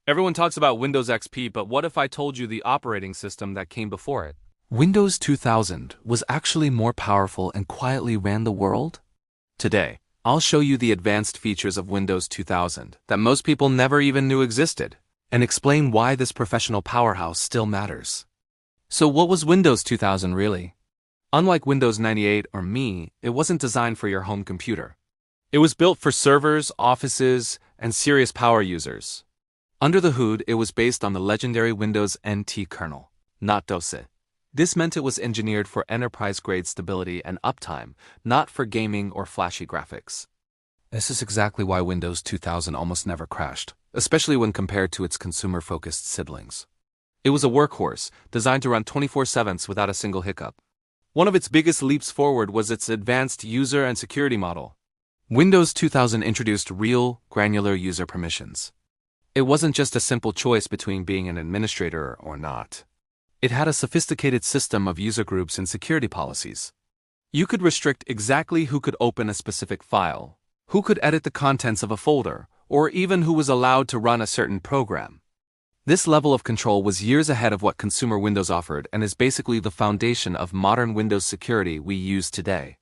Everyone talks about Windows XP, but what if I told you the operating system that came before it? Windows 2000 was actually more powerful and quietly ran the world? Today, I'll show you the advanced features of Windows 2000 that most people never even knew existed, and explain why this professional powerhouse still matters. So what was Windows 2000 really? Unlike Windows 98 or ME, it wasn't designed for your home computer. It was built for servers, offices, and serious power users. Under the hood, it was based on the legendary Windows NT kernel, not DOS. This meant it was engineered for enterprise-grade stability and uptime, not for gaming or flashy graphics. This is exactly why Windows 2000 almost never crashed, especially when compared to its consumer-focused siblings. It was a workhorse, designed to run 24/7 without a single hiccup. One of its biggest leaps forward was its advanced user and security model. Windows 2000 introduced real, granular user permissions. It wasn't just a simple choice between being an administrator or not. It had a sophisticated system of user groups and security policies. You could restrict exactly who could open a specific file, who could edit the contents of a folder, or even who was allowed to run a certain program. This level of control was years ahead of what consumer Windows offered and is basically the foundation of modern Windows security we use today.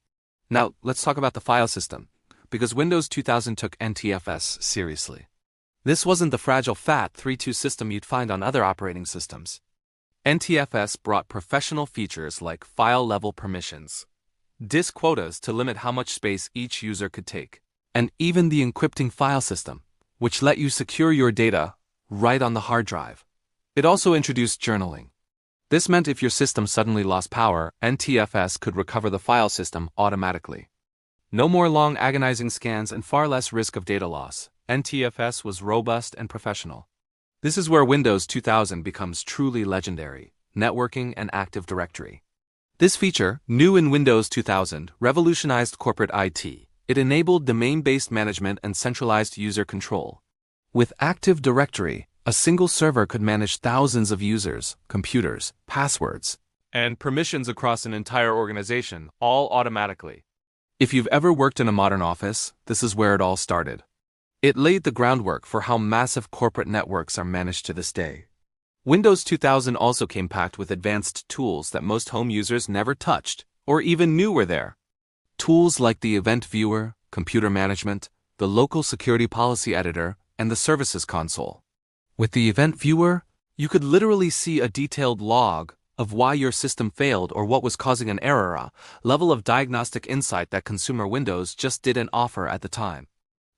Now, let's talk about the file system, because Windows 2000 took NTFS seriously. This wasn't the fragile FAT32 system you'd find on other operating systems. NTFS brought professional features like file-level permissions, disk quotas to limit how much space each user could take, and even the encrypting file system, which let you secure your data right on the hard drive. It also introduced journaling. This meant if your system suddenly lost power, NTFS could recover the file system automatically. No more long agonizing scans and far less risk of data loss. NTFS was robust and professional. This is where Windows 2000 becomes truly legendary: networking and Active Directory. This feature, new in Windows 2000, revolutionized corporate IT. It enabled domain-based management and centralized user control. With Active Directory, a single server could manage thousands of users, computers, passwords, and permissions across an entire organization, all automatically. If you've ever worked in a modern office, this is where it all started. It laid the groundwork for how massive corporate networks are managed to this day. Windows 2000 also came packed with advanced tools that most home users never touched or even knew were there. Tools like the Event Viewer, Computer Management, the Local Security Policy Editor, and the Services Console. With the Event Viewer, you could literally see a detailed log of why your system failed or what was causing an error, a level of diagnostic insight that consumer Windows just didn't offer at the time.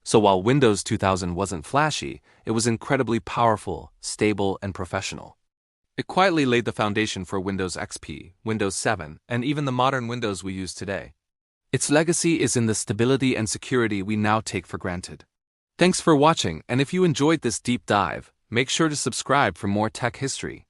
So while Windows 2000 wasn't flashy, it was incredibly powerful, stable, and professional. It quietly laid the foundation for Windows XP, Windows 7, and even the modern Windows we use today. Its legacy is in the stability and security we now take for granted. Thanks for watching, and if you enjoyed this deep dive, make sure to subscribe for more tech history.